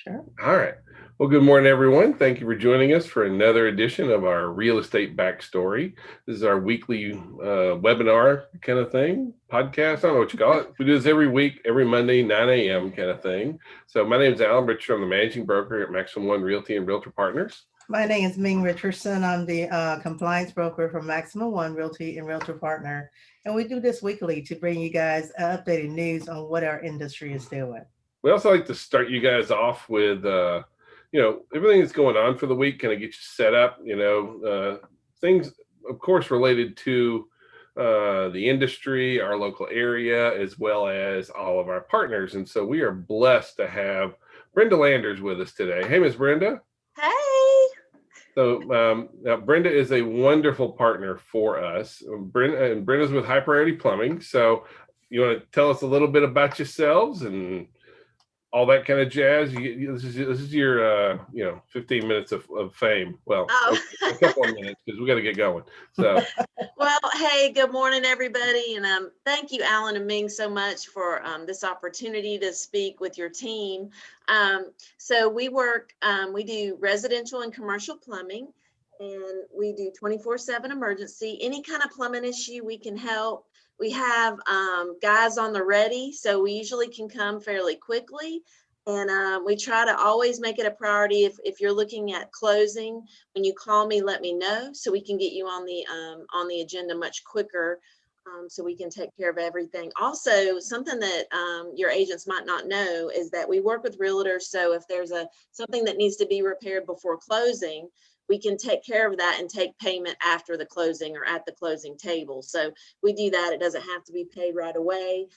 Sure. All right. Well, good morning, everyone. Thank you for joining us for another edition of our Real Estate Backstory. This is our weekly webinar kind of thing, podcast. I don't know what you call it. We do this every week, every Monday, 9 a.m. kind of thing. So my name is Alan Richard. I'm the managing broker at Maximum One Realty and Realtor Partners. My name is Ming Richardson. I'm the compliance broker for Maximum One Realty and Realtor Partner. And we do this weekly to bring you guys updated news on what our industry is doing. We also like to start you guys off with, everything that's going on for the week, kind of get you set up, things, of course, related to the industry, our local area, as well as all of our partners. And so we are blessed to have Brenda Landers with us today. Hey, Miss Brenda. Hey. So now Brenda is a wonderful partner for us. Brenda's with High Priority Plumbing. So you want to tell us a little bit about yourselves and all that kind of jazz. This is your 15 minutes of fame. Well, a couple of minutes because we got to get going. So well, hey, good morning, everybody, and thank you, Alan and Ming, so much for this opportunity to speak with your team. So we do residential and commercial plumbing, and we do 24/7 emergency. Any kind of plumbing issue, we can help. We have guys on the ready, so we usually can come fairly quickly. And we try to always make it a priority. If you're looking at closing, when you call me, let me know so we can get you on the agenda much quicker, so we can take care of everything. Also, something that your agents might not know is that we work with realtors. So if there's something that needs to be repaired before closing, we can take care of that and take payment after the closing or at the closing table. So we do that. It doesn't have to be paid right away.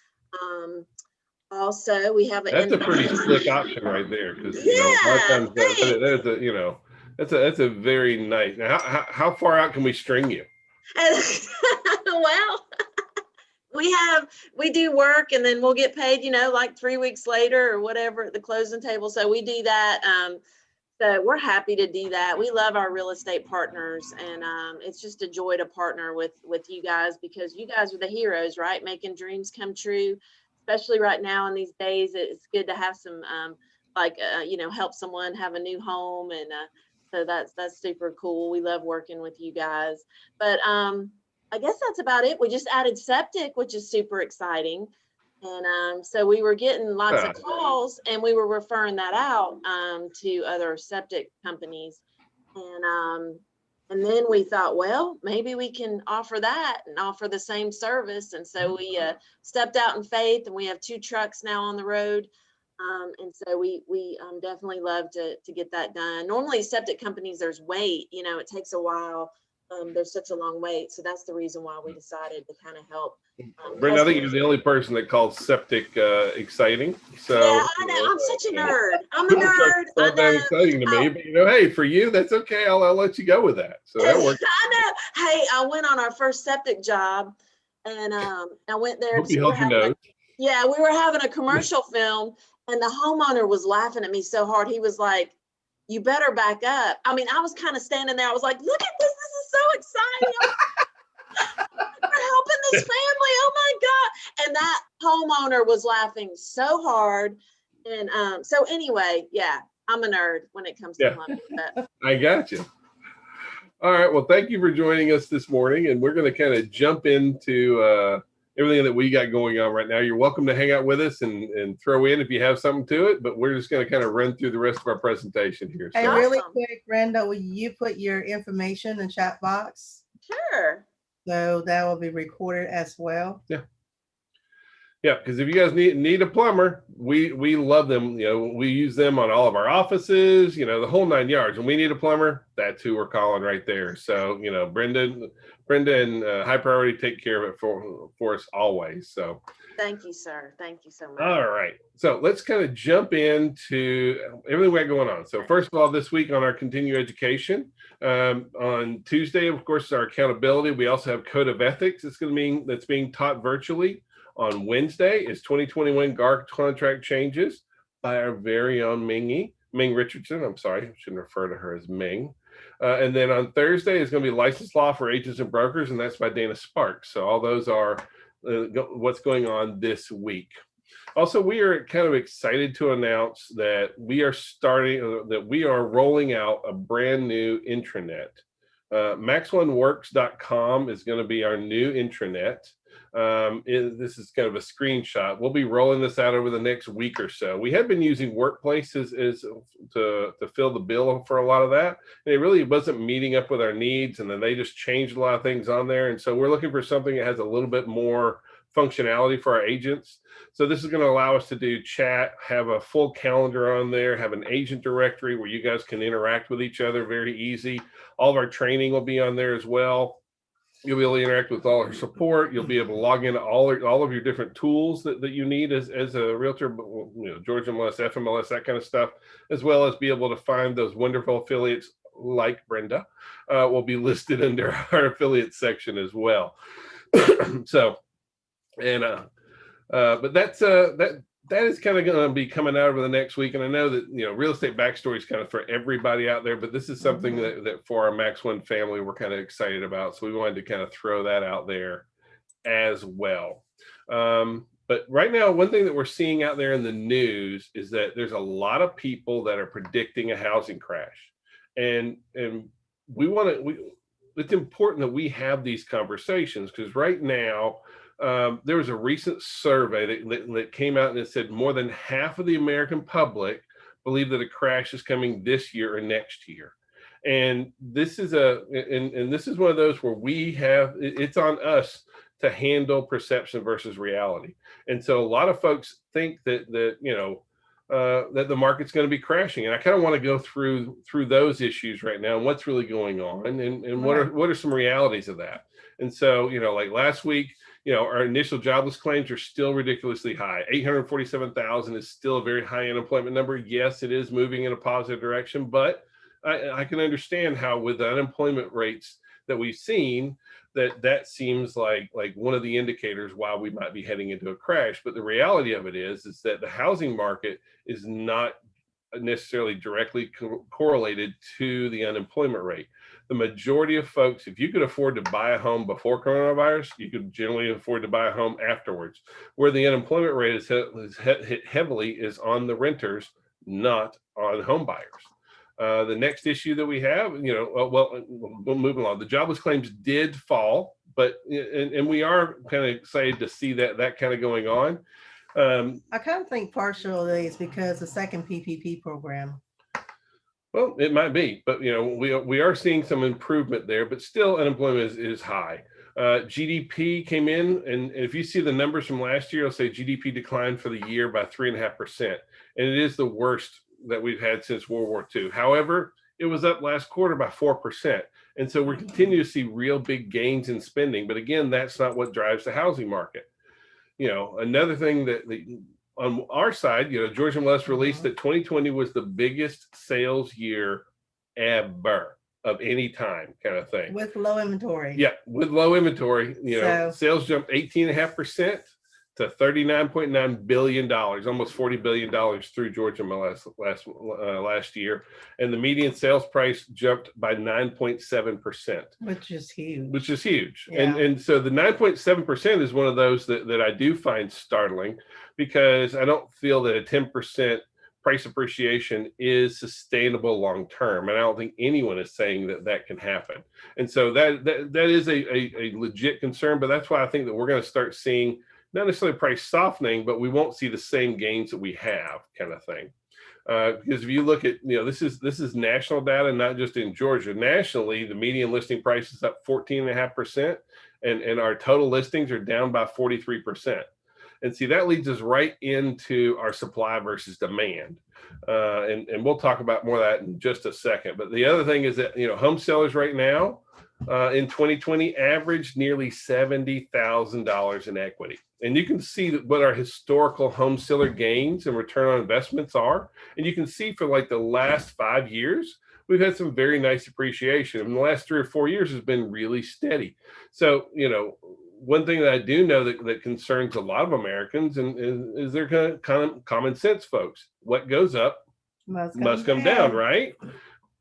Also, we have that's a pretty slick option right there, because a lot of times that's a very nice. Now, how far out can we string you? Well, we do work and then we'll get paid, like 3 weeks later or whatever at the closing table. So we do that. So we're happy to do that. We love our real estate partners, and it's just a joy to partner with you guys, because you guys are the heroes, right? Making dreams come true, especially right now in these days. It's good to have some help someone have a new home, and so that's super cool. We love working with you guys. But I guess that's about it. We just added septic, which is super exciting. And so we were getting lots of calls, and we were referring that out to other septic companies. And then we thought, well, maybe we can offer that and offer the same service. And so we stepped out in faith, and we have 2 trucks now on the road. And so we definitely love to get that done. Normally septic companies, there's wait, it takes a while. There's such a long wait. So that's the reason why we decided to kind of help. Brenda, I think you're the only person that calls septic exciting. So yeah, I know. I'm such a nerd. I'm a nerd. It's not that exciting to me, but hey, for you, that's okay. I'll let you go with that. So that works. I know. Hey, I went on our first septic job, and I went there. Hope you held your nose. Yeah, we were having a commercial film, and the homeowner was laughing at me so hard. He was like, "You better back up." I mean, I was kind of standing there. I was like, "Look at this! This is so exciting! We're helping this family! Oh my God!" And that homeowner was laughing so hard. And so anyway, yeah, I'm a nerd when it comes to plumbing. I got you. All right. Well, thank you for joining us this morning, and we're going to kind of jump into everything that we got going on right now. You're welcome to hang out with us and throw in if you have something to it, but we're just going to kind of run through the rest of our presentation here. So. Hey, really quick, Brenda, will you put your information in the chat box? Sure. So that will be recorded as well. Yeah. Yeah, because if you guys need a plumber, we love them. We use them on all of our offices, the whole 9 yards. When we need a plumber, that's who we're calling right there. So, Brenda and High Priority take care of it for us always. So thank you, sir. Thank you so much. All right. So let's kind of jump into everything we got going on. So first of all, this week on our continuing education, on Tuesday, of course, is our accountability. We also have code of ethics. That's being taught virtually. On Wednesday is 2021 GAR contract changes by our very own Ming Richardson. I'm sorry, I shouldn't refer to her as Ming. And then on Thursday is going to be licensed law for agents and brokers, and that's by Dana Sparks. So all those are what's going on this week. Also, we are kind of excited to announce that we are rolling out a brand new intranet. Max1works.com is going to be our new intranet. This is kind of a screenshot. We'll be rolling this out over the next week or so. We have been using Workplaces to fill the bill for a lot of that. And it really wasn't meeting up with our needs. And then they just changed a lot of things on there. And so we're looking for something that has a little bit more functionality for our agents. So this is going to allow us to do chat, have a full calendar on there, have an agent directory where you guys can interact with each other very easy. All of our training will be on there as well. You'll be able to interact with all our support. You'll be able to log into all of your different tools that you need as a realtor, Georgia MLS, FMLS, that kind of stuff, as well as be able to find those wonderful affiliates like Brenda will be listed under our affiliate section as well. So, and but that is kind of going to be coming out over the next week. And I know that, real estate backstory is kind of for everybody out there, but this is something that for our Max One family, we're kind of excited about. So we wanted to kind of throw that out there as well. But right now, one thing that we're seeing out there in the news is that there's a lot of people that are predicting a housing crash. And it's important that we have these conversations, because right now, there was a recent survey that came out and it said more than half of the American public believe that a crash is coming this year or next year. And this is this is one of those where it's on us to handle perception versus reality. And so a lot of folks think that the market's going to be crashing. And I kind of want to go through those issues right now and what's really going on and what are some realities of that. And so, like last week, our initial jobless claims are still ridiculously high. 847,000 is still a very high unemployment number. Yes, it is moving in a positive direction, but I can understand how with the unemployment rates that we've seen, that seems like one of the indicators why we might be heading into a crash. But the reality of it is that the housing market is not necessarily directly correlated to the unemployment rate. The majority of folks, if you could afford to buy a home before coronavirus, you could generally afford to buy a home afterwards. Where the unemployment rate is hit heavily is on the renters, not on home buyers. The next issue that we have, we'll move along. The jobless claims did fall, but and we are kind of excited to see that kind of going on. I kind of think partially it's because the second PPP program. Well, it might be, but we are seeing some improvement there, but still unemployment is high. GDP came in, and if you see the numbers from last year, I'll say GDP declined for the year by 3.5%, and it is the worst that we've had since World War II. However, it was up last quarter by 4%, and so we're continuing to see real big gains in spending. But again, that's not what drives the housing market. Another thing that on our side, Georgia MLS released that 2020 was the biggest sales year ever of any time, kind of thing. With low inventory. Yeah, with low inventory, sales jumped 18.5% to $39.9 billion, almost $40 billion through Georgia MLS last year. And the median sales price jumped by 9.7%. Which is huge. Yeah. And so the 9.7% is one of those that I do find startling, because I don't feel that a 10% price appreciation is sustainable long term. And I don't think anyone is saying that can happen. And so that is a legit concern, but that's why I think that we're going to start seeing not necessarily price softening, but we won't see the same gains that we have, kind of thing. Because if you look at, this is national data, not just in Georgia. Nationally, the median listing price is up 14.5%, and our total listings are down by 43%. And see, that leads us right into our supply versus demand. And we'll talk about more of that in just a second. But the other thing is that, home sellers right now in 2020 averaged nearly $70,000 in equity. And you can see what our historical home seller gains and return on investments are. And you can see for like the last 5 years, we've had some very nice appreciation. And the last 3 or 4 years has been really steady. So, one thing that I do know that concerns a lot of Americans is their kind of common sense folks. What goes up must come down, right?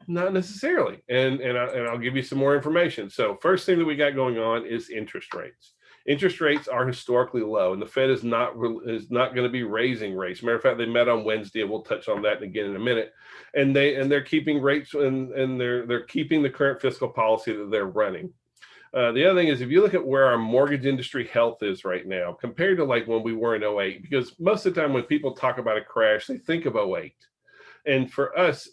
Not necessarily. And I'll give you some more information. So first thing that we got going on is interest rates. Interest rates are historically low, and the Fed is not going to be raising rates. Matter of fact, they met on Wednesday, and we'll touch on that again in a minute. And they're keeping rates, and they're keeping the current fiscal policy that they're running. The other thing is, if you look at where our mortgage industry health is right now, compared to like when we were in 08, because most of the time when people talk about a crash, they think of 08. And for us,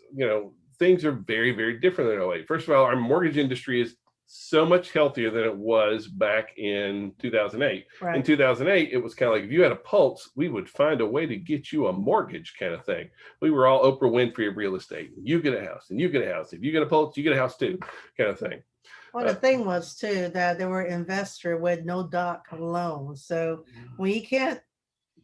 things are very, very different than 08. First of all, our mortgage industry is so much healthier than it was back in 2008. Right. In 2008, it was kind of like if you had a pulse, we would find a way to get you a mortgage kind of thing. We were all Oprah Winfrey of real estate. You get a house and you get a house. If you get a pulse, you get a house too, kind of thing. Well, the thing was too that there were investors with no doc loans. So when you can't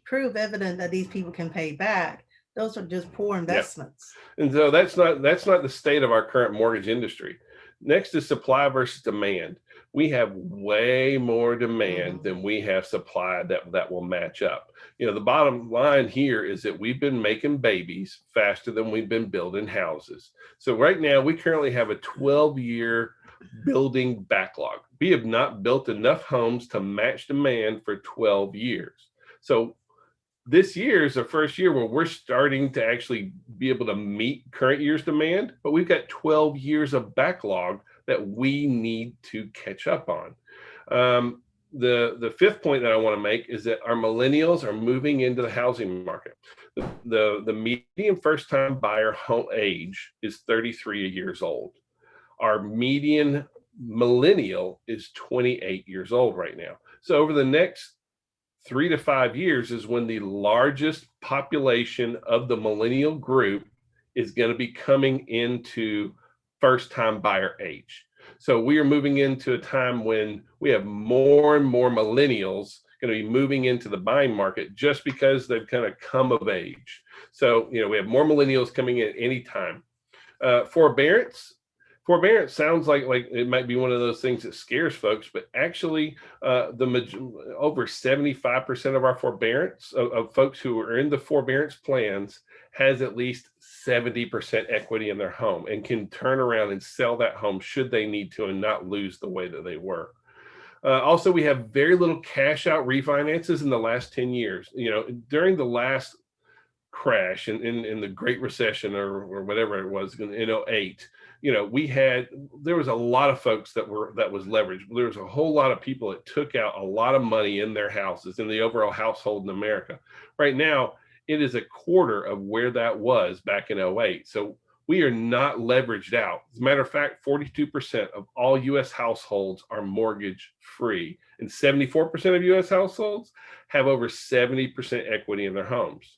prove evident that these people can pay back, those are just poor investments. Yeah. And so that's not the state of our current mortgage industry. Next is supply versus demand. We have way more demand than we have supply that will match up. The bottom line here is that we've been making babies faster than we've been building houses. So right now we currently have a 12-year building backlog. We have not built enough homes to match demand for 12 years. So this year is the first year where we're starting to actually be able to meet current year's demand, but we've got 12 years of backlog that we need to catch up on. The fifth point that I want to make is that our millennials are moving into the housing market. The median first-time buyer home age is 33 years old. Our median millennial is 28 years old right now. So over the next 3 to 5 years is when the largest population of the millennial group is going to be coming into first-time buyer age. So we are moving into a time when we have more and more millennials going to be moving into the buying market just because they've kind of come of age. So, we have more millennials coming in at any time. Forbearance sounds like it might be one of those things that scares folks, but actually over 75% of our forbearance of folks who are in the forbearance plans has at least 70% equity in their home and can turn around and sell that home should they need to and not lose the way that they were. Also, we have very little cash out refinances in the last 10 years. During the last crash in the Great Recession or whatever it was in 08, there was a lot of folks that was leveraged. There was a whole lot of people that took out a lot of money in their houses, in the overall household in America. Right now, it is a quarter of where that was back in 08. So we are not leveraged out. As a matter of fact, 42% of all U.S. households are mortgage free, and 74% of U.S. households have over 70% equity in their homes.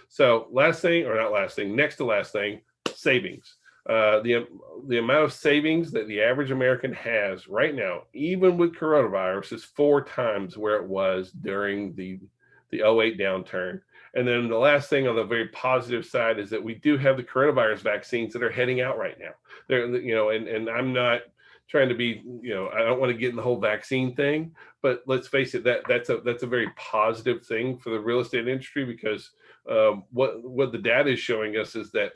So next to last thing, savings. The amount of savings that the average American has right now, even with coronavirus, is 4 times where it was during the 08 downturn. And then the last thing on the very positive side is that we do have the coronavirus vaccines that are heading out right now. And I'm not trying to be, I don't want to get in the whole vaccine thing, but let's face it, that's a very positive thing for the real estate industry, because what the data is showing us is that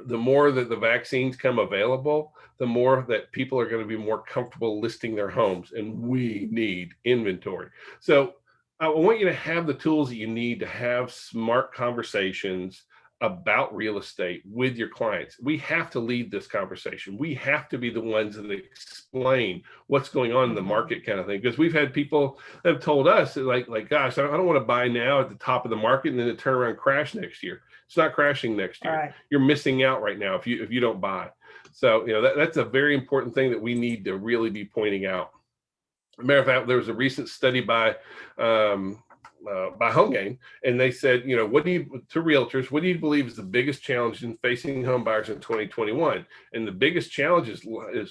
the more that the vaccines come available, the more that people are going to be more comfortable listing their homes, and we need inventory. So I want you to have the tools that you need to have smart conversations about real estate with your clients. We have to lead this conversation. We have to be the ones that explain what's going on in the market, kind of thing. Because we've had people that have told us like, gosh, I don't want to buy now at the top of the market and then it turn around and crash next year. It's not crashing next year. Right. You're missing out right now if you don't buy. So, that's a very important thing that we need to really be pointing out. As a matter of fact, there was a recent study by HomeGain, and they said, to realtors, what do you believe is the biggest challenge in facing home buyers in 2021? And the biggest challenge is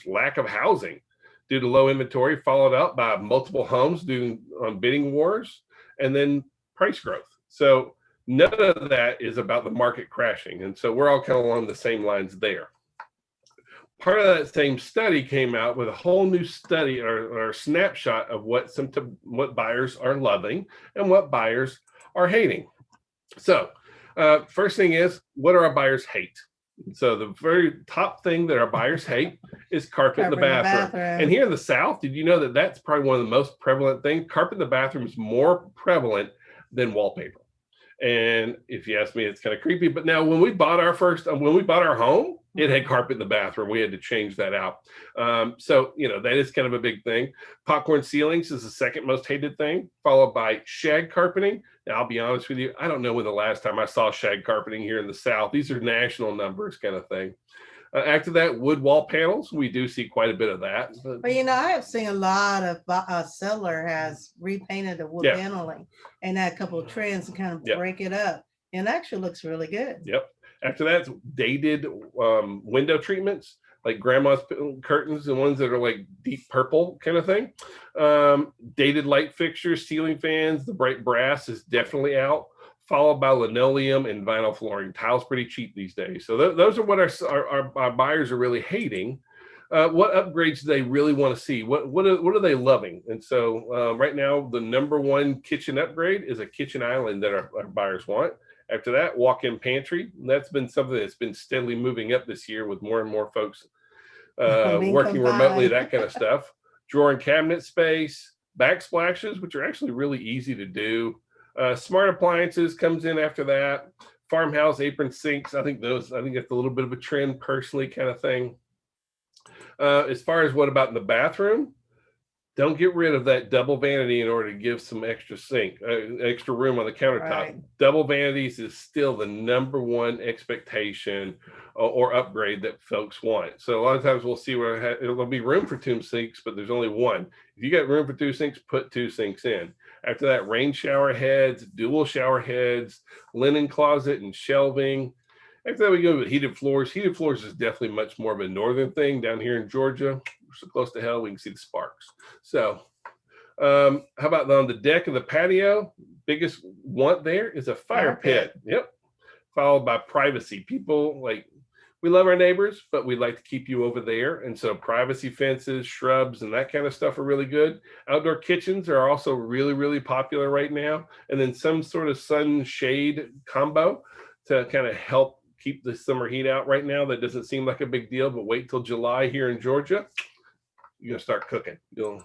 lack of housing due to low inventory, followed up by multiple homes due on bidding wars, and then price growth. So none of that is about the market crashing. And so we're all kind of along the same lines there. Part of that same study came out with a whole new study or snapshot of what buyers are loving and what buyers are hating. So first thing is, what do our buyers hate? So the very top thing that our buyers hate is carpet in the Carpet in the bathroom. bathroom. And here in the South, did you know that that's probably one of the most prevalent things? Carpet in the bathroom is more prevalent than wallpaper. And if you ask me, it's kind of creepy. But now when we bought our home, it had carpet in the bathroom. We had to change that out. So, that is kind of a big thing. Popcorn ceilings is the second most hated thing, followed by shag carpeting. Now, I'll be honest with you, I don't know when the last time I saw shag carpeting here in the South. These are national numbers kind of thing. After that, wood wall panels, we do see quite a bit of that. But I have seen a lot of seller has repainted the wood Yeah. paneling and had a couple of trends to kind of Yep. break it up. And it actually looks really good. Yep. After that, dated window treatments, like grandma's curtains, the ones that are like deep purple kind of thing. Dated light fixtures, ceiling fans, the bright brass is definitely out, followed by linoleum and vinyl flooring. Tile's pretty cheap these days. So those are what our buyers are really hating. What upgrades do they really want to see? What are they loving? And so right now, the number one kitchen upgrade is a kitchen island that our buyers want. After that, walk-in pantry. That's been something that's been steadily moving up this year with more and more folks working remotely, that kind of stuff. Drawer and cabinet space, backsplashes, which are actually really easy to do. Smart appliances comes in after that. Farmhouse apron sinks. I think that's a little bit of a trend personally kind of thing. As far as what about in the bathroom? Don't get rid of that double vanity in order to give some extra extra room on the countertop. Right. Double vanities is still the number one expectation or upgrade that folks want. So a lot of times we'll see where there'll be room for two sinks, but there's only one. If you got room for two sinks, put two sinks in. After that, rain shower heads, dual shower heads, linen closet and shelving. After that, we go with heated floors. Heated floors is definitely much more of a northern thing down here in Georgia. We're so close to hell, we can see the sparks. So how about on the deck of the patio? Biggest want there is a fire pit. Yep. Followed by privacy. People we love our neighbors, but we'd like to keep you over there. And so privacy fences, shrubs, and that kind of stuff are really good. Outdoor kitchens are also really, really popular right now. And then some sort of sun shade combo to kind of help keep the summer heat out right now. That doesn't seem like a big deal, but wait till July here in Georgia. You're going to start cooking. You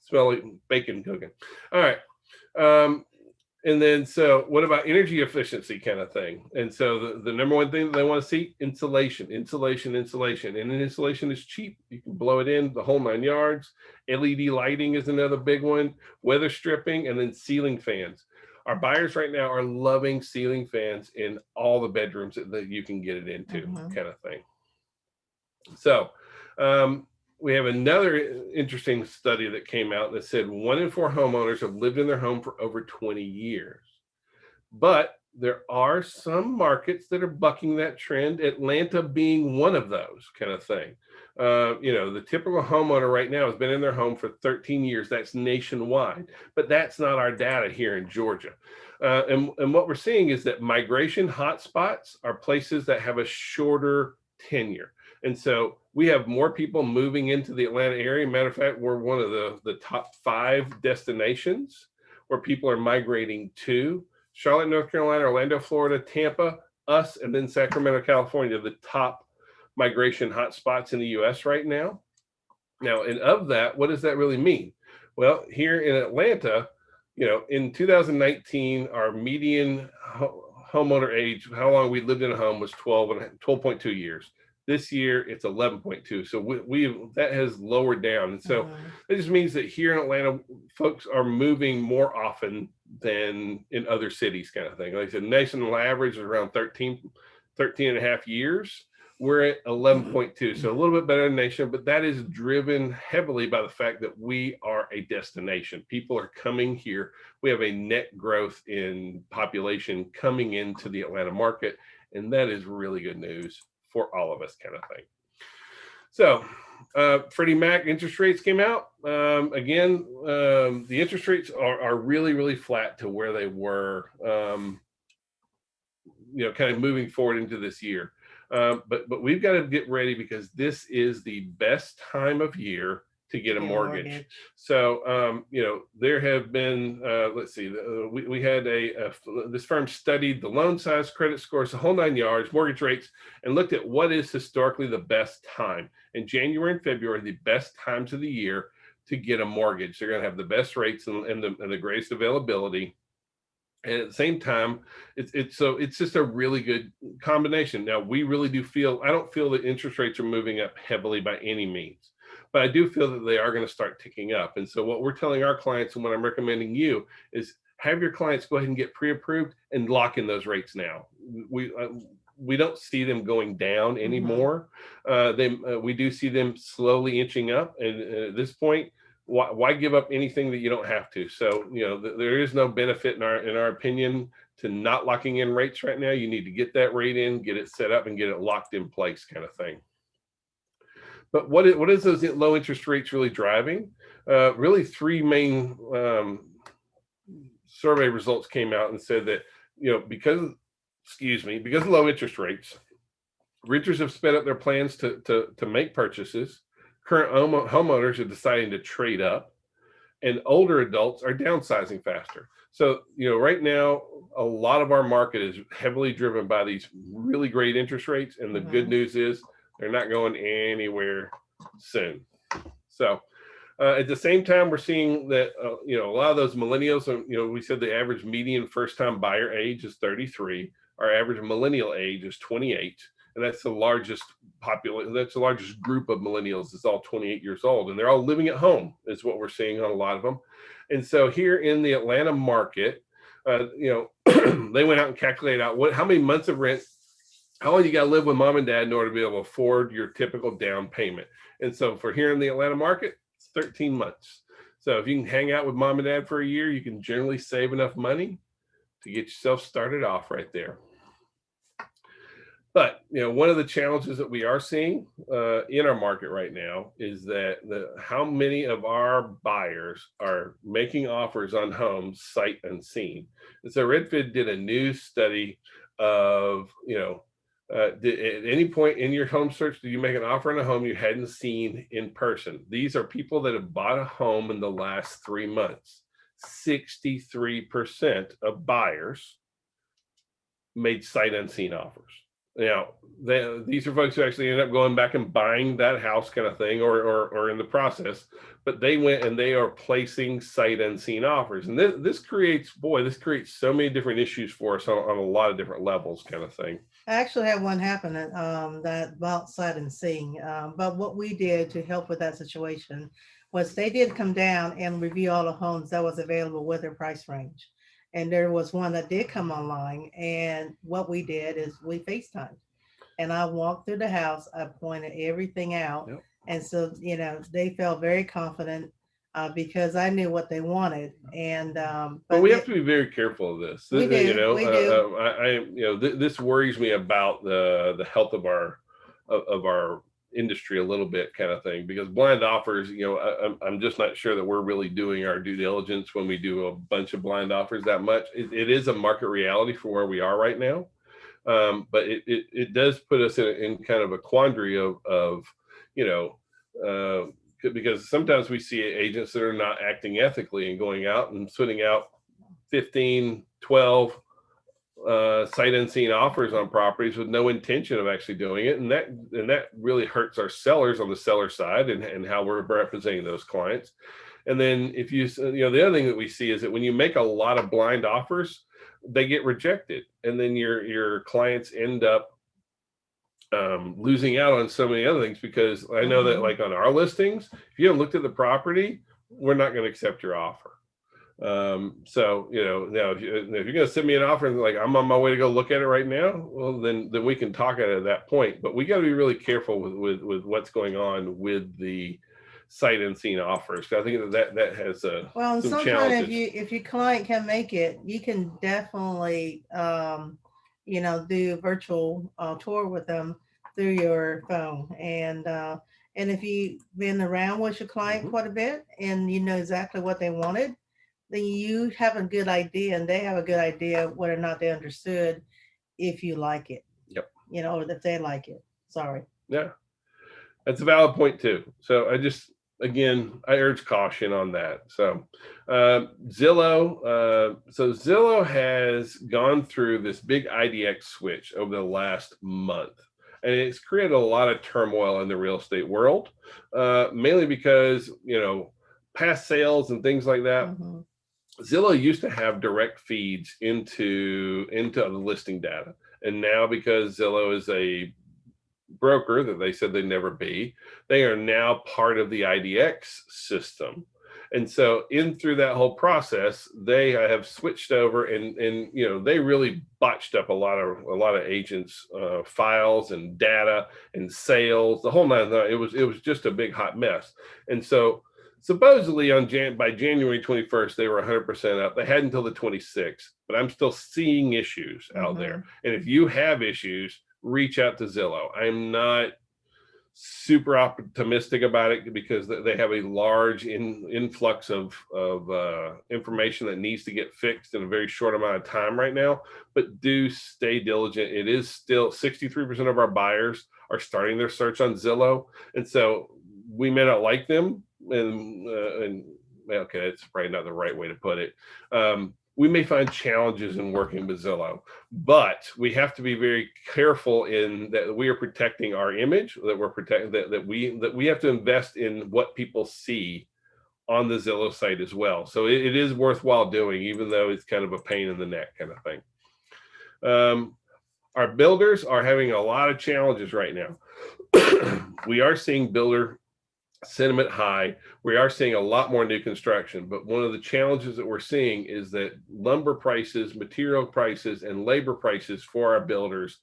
smell like bacon cooking. All right. And then, so what about energy efficiency kind of thing? And so the number one thing that they want to see, insulation. And insulation is cheap. You can blow it in the whole 9 yards. LED lighting is another big one. Weather stripping, and then ceiling fans. Our buyers right now are loving ceiling fans in all the bedrooms that you can get it into, kind of thing. So we have another interesting study that came out that said 1 in 4 homeowners have lived in their home for over 20 years. But there are some markets that are bucking that trend, Atlanta being one of those kind of thing. The typical homeowner right now has been in their home for 13 years. That's nationwide, but that's not our data here in Georgia. And what we're seeing is that migration hotspots are places that have a shorter tenure. And so we have more people moving into the Atlanta area. Matter of fact, we're one of the top 5 destinations where people are migrating to. Charlotte, North Carolina, Orlando, Florida, Tampa, us, and then Sacramento, California, the top migration hotspots in the US right now. Now, and of that, what does that really mean? Well, here in Atlanta, in 2019, our median homeowner age, how long we lived in a home, was 12.2 years. This year, it's 11.2. So that has lowered down. And so it just means that here in Atlanta, folks are moving more often than in other cities kind of thing. Like I said, national average is around 13 and a half years. We're at 11.2. So a little bit better than nation, but that is driven heavily by the fact that we are a destination. People are coming here. We have a net growth in population coming into the Atlanta market. And that is really good news for all of us kind of thing. So Freddie Mac interest rates came out. Again, the interest rates are really, really flat to where they were, kind of moving forward into this year. But we've got to get ready because this is the best time of year to get a Get a mortgage. mortgage. So, there have been, let's see, we had this firm studied the loan size, credit scores, the whole 9 yards, mortgage rates, and looked at what is historically the best time. In January and February, the best times of the year to get a mortgage. They're going to have the best rates and the greatest availability. And at the same time, it's just a really good combination. Now, we really do I don't feel that interest rates are moving up heavily by any means, but I do feel that they are going to start ticking up. And so what we're telling our clients, and what I'm recommending you, is have your clients go ahead and get pre-approved and lock in those rates now. We don't see them going down anymore. We do see them slowly inching up. And at this point, why give up anything that you don't have to? So, there is no benefit in our opinion to not locking in rates right now. You need to get that rate in, get it set up, and get it locked in place, kind of thing. But what is those low interest rates really driving? Really, three main survey results came out and said that, because of low interest rates, renters have sped up their plans to make purchases. Current homeowners are deciding to trade up, and older adults are downsizing faster. So, right now, a lot of our market is heavily driven by these really great interest rates. And the good news is they're not going anywhere soon. So, at the same time, we're seeing that, a lot of those millennials, we said the average median first-time buyer age is 33. Our average millennial age is 28. And that's the largest group of millennials is all 28 years old, and they're all living at home is what we're seeing on a lot of them. And so here in the Atlanta market, they went out and calculated out how many months of rent, how long you got to live with mom and dad in order to be able to afford your typical down payment. And so for here in the Atlanta market, it's 13 months. So if you can hang out with mom and dad for a year, you can generally save enough money to get yourself started off right there. But, one of the challenges that we are seeing in our market right now is that how many of our buyers are making offers on homes sight unseen. And so Redfin did a new study of, at any point in your home search, did you make an offer on a home you hadn't seen in person? These are people that have bought a home in the last 3 months. 63% of buyers made sight unseen offers. Now, these are folks who actually end up going back and buying that house, kind of thing, or in the process. But they went and they are placing sight unseen offers, and this creates so many different issues for us on a lot of different levels, kind of thing. I actually had one happen that about sight unseen. But what we did to help with that situation was they did come down and review all the homes that was available with their price range. And there was one that did come online, and what we did is we FaceTimed, and I walked through the house. I pointed everything out. Yep. And so, they felt very confident because I knew what they wanted. And but we have to be very careful of this. We do. This worries me about the health of our industry a little bit, kind of thing, because blind offers, I'm just not sure that we're really doing our due diligence when we do a bunch of blind offers that much. It is a market reality for where we are right now, but it does put us in kind of a quandary of because sometimes we see agents that are not acting ethically and going out and putting out 15, 12 sight unseen offers on properties with no intention of actually doing it, and that really hurts our sellers on the seller side and how we're representing those clients. And then if the other thing that we see is that when you make a lot of blind offers, they get rejected, and then your clients end up losing out on so many other things, because I know that, like, on our listings, if you haven't looked at the property, we're not going to accept your offer. So, now if you're going to send me an offer and like, I'm on my way to go look at it right now, well, then we can talk at that point. But we got to be really careful with what's going on with the sight unseen offers. I think that has some sometimes challenges. if your client can make it, you can definitely do a virtual tour with them through your phone. And if you've been around with your client quite a bit and you know exactly what they wanted, then you have a good idea, and they have a good idea of whether or not they understood if you like it. Yep. Or if they like it. Sorry. Yeah, that's a valid point too. So again, I urge caution on that. So Zillow has gone through this big IDX switch over the last month, and it's created a lot of turmoil in the real estate world, mainly because, past sales and things like that. Mhm. Zillow used to have direct feeds into the listing data, and now because Zillow is a broker that they said they'd never be, they are now part of the IDX system. And so in through that whole process, they have switched over, and they really botched up a lot of agents' files and data and sales, the whole nine. It was just a big hot mess. And so supposedly by January 21st, they were 100% up. They had until the 26th, but I'm still seeing issues out there. And if you have issues, reach out to Zillow. I'm not super optimistic about it because they have a large influx of information that needs to get fixed in a very short amount of time right now. But do stay diligent. It is still 63% of our buyers are starting their search on Zillow, and so we may not like them, and okay, that's probably not the right way to put it. We may find challenges in working with Zillow, but we have to be very careful in that we are protecting our image, that we're protecting that we have to invest in what people see on the Zillow site as well. So it is worthwhile doing, even though it's kind of a pain in the neck kind of thing. Our builders are having a lot of challenges right now. We are seeing builder sentiment high. We are seeing a lot more new construction, but one of the challenges that we're seeing is that lumber prices, material prices, and labor prices for our builders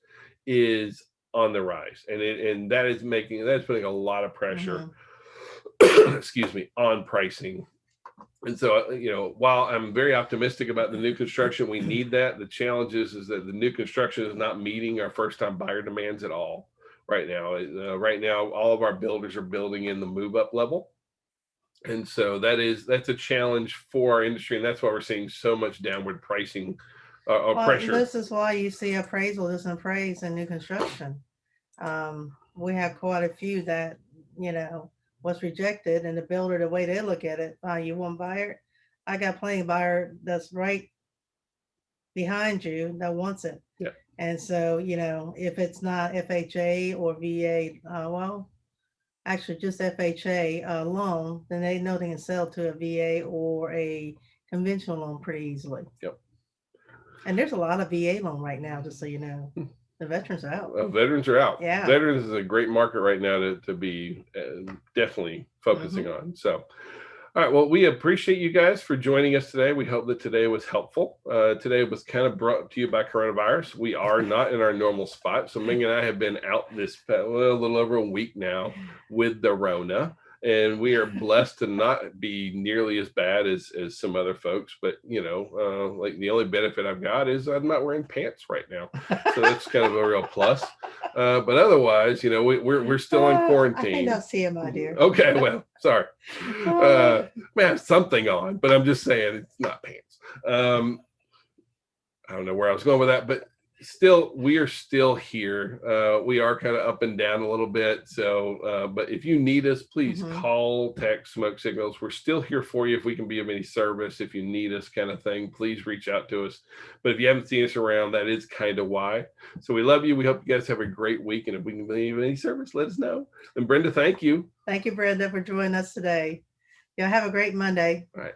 is on the rise, and that's putting a lot of pressure, excuse me, on pricing. And so, while I'm very optimistic about the new construction, we need that. The challenge is that the new construction is not meeting our first-time buyer demands at all. Right now, all of our builders are building in the move-up level, and so that's a challenge for our industry, and that's why we're seeing so much downward pricing pressure. This is why you see appraisal isn't appraised in new construction. We have quite a few that was rejected, and the builder, the way they look at it, you want buyer, I got plenty of buyer that's right behind you that wants it. Yeah. And so, if it's not FHA or VA, well, actually just FHA loan, then they know they can sell to a VA or a conventional loan pretty easily. Yep. And there's a lot of VA loan right now, just so you know. The veterans are out. Veterans are out. Yeah. Veterans is a great market right now to be definitely focusing on. So, all right. Well, we appreciate you guys for joining us today. We hope that today was helpful. Today was kind of brought to you by coronavirus. We are not in our normal spot. So Ming and I have been out a little over a week now with the Rona. And we are blessed to not be nearly as bad as some other folks. But, like the only benefit I've got is I'm not wearing pants right now. So that's kind of a real plus. But otherwise, we're still on quarantine. I cannot see it, my dear. Okay, well, sorry. I have something on, but I'm just saying it's not pants. I don't know where I was going with that, but still, we are still here. We are kind of up and down a little bit. So, but if you need us, please call, text, smoke signals. We're still here for you if we can be of any service. If you need us kind of thing, please reach out to us. But if you haven't seen us around, that is kind of why. So we love you. We hope you guys have a great week. And if we can be of any service, let us know. And Brenda, thank you. Thank you, Brenda, for joining us today. Y'all have a great Monday. All right.